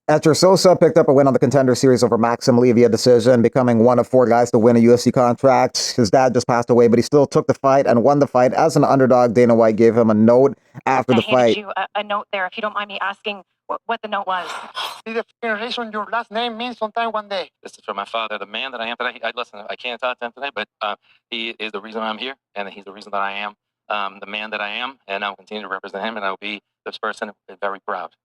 After Sosa picked up a win on the Contender series over Maxim Lee via decision, becoming one of 4 guys to win a UFC contract. His dad just passed away, but he still took the fight and won the fight as an underdog. Dana White gave him a note after the fight. I handed you a note there, if you don't mind me asking what the note was. The reason your last name means sometime one day. This is from my father, the man that I am today. Listen, I can't talk to him today, but he is the reason I'm here, and he's the reason that I am the man that I am, and I'll continue to represent him, and I'll be this person very proud.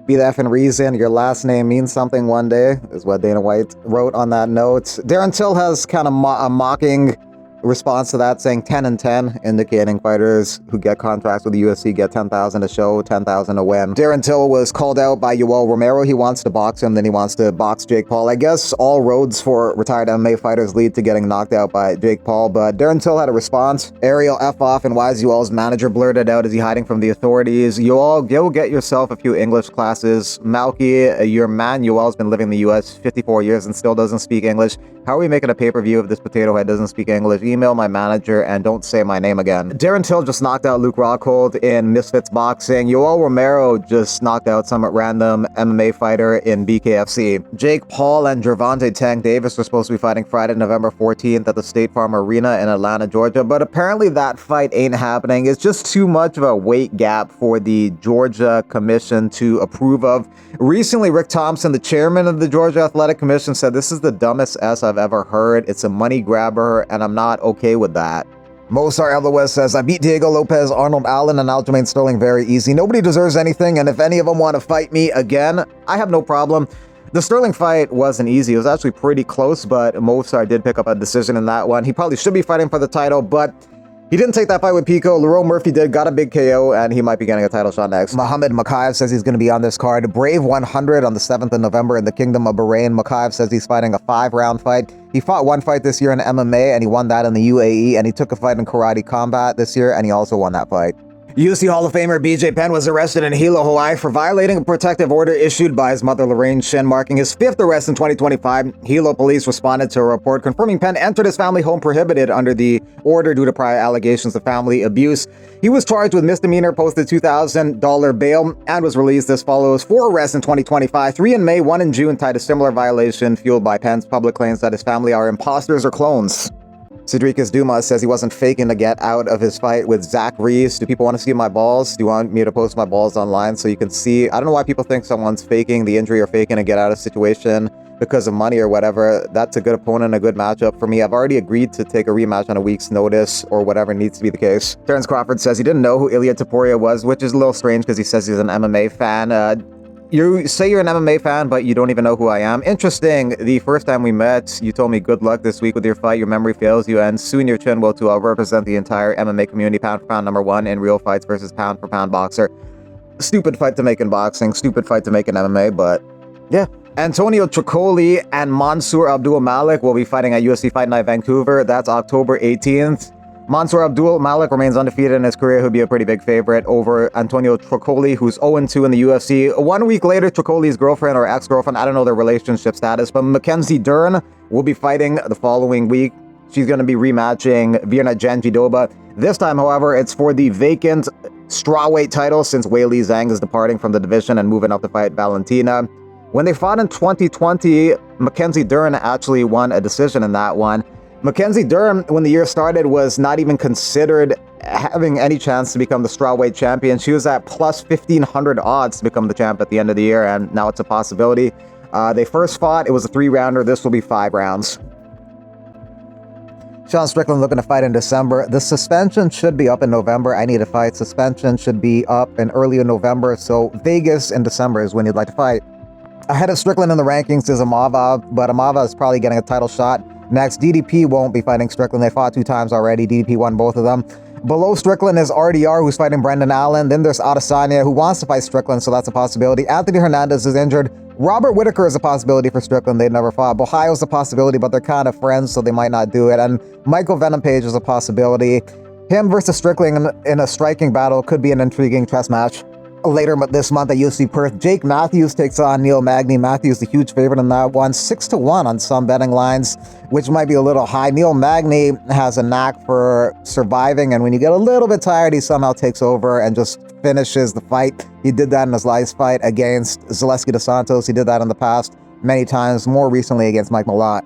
Be the effing reason your last name means something one day, is what Dana White wrote on that note. Darren Till has kind of a mocking response to that, saying 10 and 10, indicating fighters who get contracts with the UFC get 10,000 a show, 10,000 a win. Darren Till was called out by Yoel Romero. He wants to box him, then he wants to box Jake Paul. I guess all roads for retired MMA fighters lead to getting knocked out by Jake Paul, but Darren Till had a response. Ariel F off, and why is Yoel's manager blurted out? Is he hiding from the authorities? Yoel, go get yourself a few English classes. Malky, your man Yoel's been living in the US 54 years and still doesn't speak English. How are we making a pay-per-view if this potato head doesn't speak English? Email my manager and don't say my name again. Darren Till just knocked out Luke Rockhold in Misfits Boxing. Yoel Romero just knocked out some random MMA fighter in BKFC. Jake Paul and Gervonta Tank Davis were supposed to be fighting Friday, November 14th at the State Farm Arena in Atlanta, Georgia, but apparently that fight ain't happening. It's just too much of a weight gap for the Georgia Commission to approve of. Recently, Rick Thompson, the chairman of the Georgia Athletic Commission, said this is the dumbest S I've ever heard. It's a money grabber, and I'm not okay with that. Mozart Elois says, I beat Diego Lopez, Arnold Allen, and Aljamain Sterling very easy. Nobody deserves anything, and if any of them want to fight me again, I have no problem. The Sterling fight wasn't easy. It was actually pretty close, but Mozart did pick up a decision in that one. He probably should be fighting for the title, but he didn't take that fight with Pico. Lerone Murphy did, got a big KO, and he might be getting a title shot next. Mohammed Makaev says he's going to be on this card. Brave 100 on the 7th of November in the Kingdom of Bahrain. Makaev says he's fighting a 5-round fight. He fought one fight this year in MMA, and he won that in the UAE, and he took a fight in Karate Combat this year, and he also won that fight. UFC Hall of Famer BJ Penn was arrested in Hilo, Hawaii for violating a protective order issued by his mother Lorraine Shin, marking his 5th arrest in 2025. Hilo police responded to a report confirming Penn entered his family home prohibited under the order due to prior allegations of family abuse. He was charged with misdemeanor, posted $2,000 bail, and was released. This follows 4 arrests in 2025, 3 in May, 1 in June, tied to similar violation fueled by Penn's public claims that his family are imposters or clones. Cedricus Dumas says he wasn't faking to get out of his fight with Zach Reeves. Do people want to see my balls? Do you want me to post my balls online so you can see? I don't know why people think someone's faking the injury or faking to get out of a situation because of money or whatever. That's a good opponent, a good matchup for me. I've already agreed to take a rematch on a week's notice or whatever needs to be the case. Terrence Crawford says he didn't know who Ilya Topuria was, which is a little strange because he says he's an MMA fan. You say you're an MMA fan, but you don't even know who I am. Interesting. The first time we met, you told me good luck this week with your fight. Your memory fails you, and soon your chin will too. I'll represent the entire MMA community, pound for pound #1 in real fights versus pound for pound boxer. Stupid fight to make in boxing, stupid fight to make in MMA, but yeah. Antonio Tricoli and Mansour Abdul Malik will be fighting at UFC Fight Night Vancouver. That's October 18th. Mansour Abdul Malik remains undefeated in his career. He'll be a pretty big favorite over Antonio Tricoli, who's 0-2 in the UFC. 1 week later, Tricoli's girlfriend or ex-girlfriend, I don't know their relationship status, but Mackenzie Dern will be fighting the following week. She's going to be rematching Virna Jandiroba. This time, however, it's for the vacant strawweight title since Weili Zhang is departing from the division and moving up to fight Valentina. When they fought in 2020, Mackenzie Dern actually won a decision in that one. Mackenzie Dern, when the year started, was not even considered having any chance to become the strawweight champion. She was at plus 1,500 odds to become the champ at the end of the year, and now it's a possibility. They first fought, it was a 3-rounder. This will be 5 rounds. Sean Strickland looking to fight in December. The suspension should be up in November. I need a fight. Suspension should be up in early November, so Vegas in December is when you'd like to fight. Ahead of Strickland in the rankings is Amava, but Amava is probably getting a title shot next. DDP won't be fighting Strickland. They fought 2 times already. DDP won both of them. Below Strickland is RDR, who's fighting Brendan Allen. Then there's Adesanya, who wants to fight Strickland, so that's a possibility. Anthony Hernandez is injured. Robert Whitaker is a possibility for Strickland. They've never fought. Ohio's a possibility, but they're kind of friends, so they might not do it. And Michael Venom Page is a possibility. Him versus Strickland in a striking battle could be an intriguing chess match. Later this month at UFC Perth, Jake Matthews takes on Neil Magny. Matthews the huge favorite in that one, 6-1 on some betting lines, which might be a little high. Neil Magny has a knack for surviving, and when you get a little bit tired, he somehow takes over and just finishes the fight. He did that in his last fight against Zaleski dos Santos. He did that in the past many times, more recently against Mike Malott.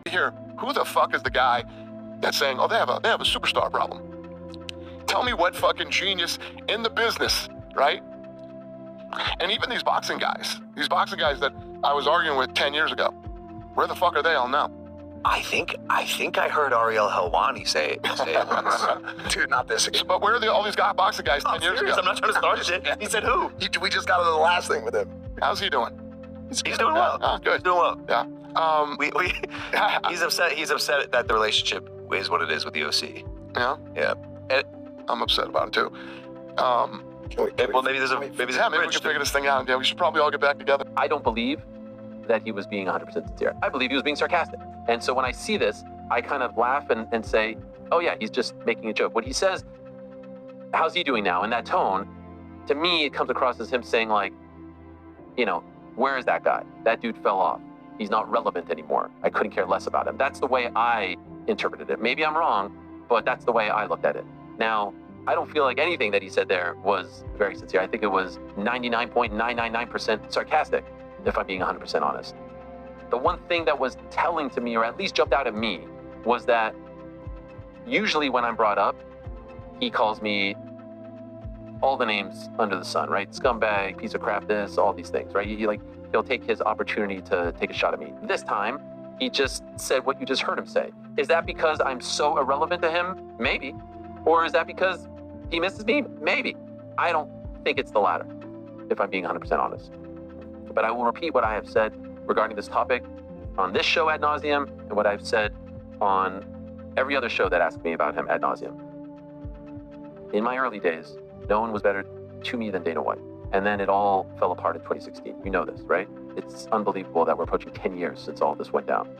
Here, who the fuck is the guy that's saying, oh, they have a superstar problem? Tell me what fucking genius in the business, right? And even these boxing guys that I was arguing with 10 years ago, where the fuck are they all now? I think I heard Ariel Helwani say it once. Dude, not this again. But where are all these boxing guys 10 years ago? I'm not trying to start shit. He said who? We just got into the last thing with him. How's he doing? He's doing well. Oh, good. He's doing well. Yeah. He's upset that the relationship is what it is with the OC. Yeah? Yeah. And, I'm upset about it too. maybe there's a maybe we can figure this thing out. Yeah, we should probably all get back together. I don't believe that he was being 100% sincere. I believe he was being sarcastic. And so when I see this, I kind of laugh and say, oh yeah, he's just making a joke. What he says, how's he doing now? In that tone, to me, it comes across as him saying like, you know, where is that guy? That dude fell off. He's not relevant anymore. I couldn't care less about him. That's the way I interpreted it. Maybe I'm wrong, but that's the way I looked at it. Now, I don't feel like anything that he said there was very sincere. I think it was 99.999% sarcastic, if I'm being 100% honest. The one thing that was telling to me, or at least jumped out at me, was that usually when I'm brought up, he calls me all the names under the sun, right? Scumbag, piece of crap, this, all these things, right? He'll take his opportunity to take a shot at me. This time, he just said what you just heard him say. Is that because I'm so irrelevant to him? Maybe. Or is that because he misses me? Maybe. I don't think it's the latter, if I'm being 100% honest. But I will repeat what I have said regarding this topic on this show ad nauseum, and what I've said on every other show that asked me about him ad nauseum. In my early days, no one was better to me than Dana White. And then it all fell apart in 2016. You know this, right? It's unbelievable that we're approaching 10 years since all this went down.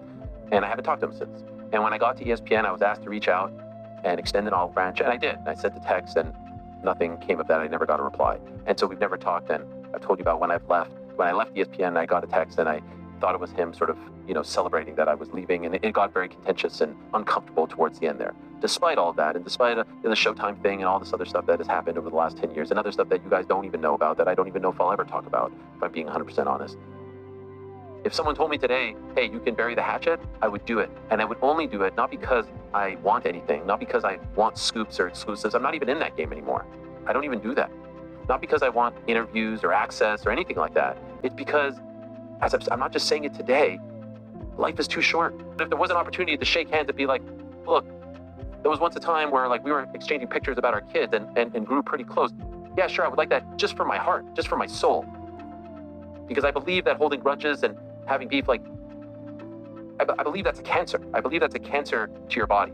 And I haven't talked to him since. And when I got to ESPN, I was asked to reach out and extend an olive branch, and I did. I sent the text, and nothing came of that. I never got a reply. And so we've never talked, and I've told you about when I left ESPN, I got a text, and I thought it was him sort of, celebrating that I was leaving, and it got very contentious and uncomfortable towards the end there. Despite all of that, and despite the Showtime thing and all this other stuff that has happened over the last 10 years, and other stuff that you guys don't even know about, that I don't even know if I'll ever talk about, if I'm being 100% honest. If someone told me today, hey, you can bury the hatchet, I would do it. And I would only do it not because I want anything, not because I want scoops or exclusives. I'm not even in that game anymore. I don't even do that. Not because I want interviews or access or anything like that. It's because, I'm not just saying it today, life is too short. If there was an opportunity to shake hands and be like, look, there was once a time where we were exchanging pictures about our kids and grew pretty close. Yeah, sure, I would like that just for my heart, just for my soul. Because I believe that holding grudges and having beef, I believe that's a cancer. I believe that's a cancer to your body.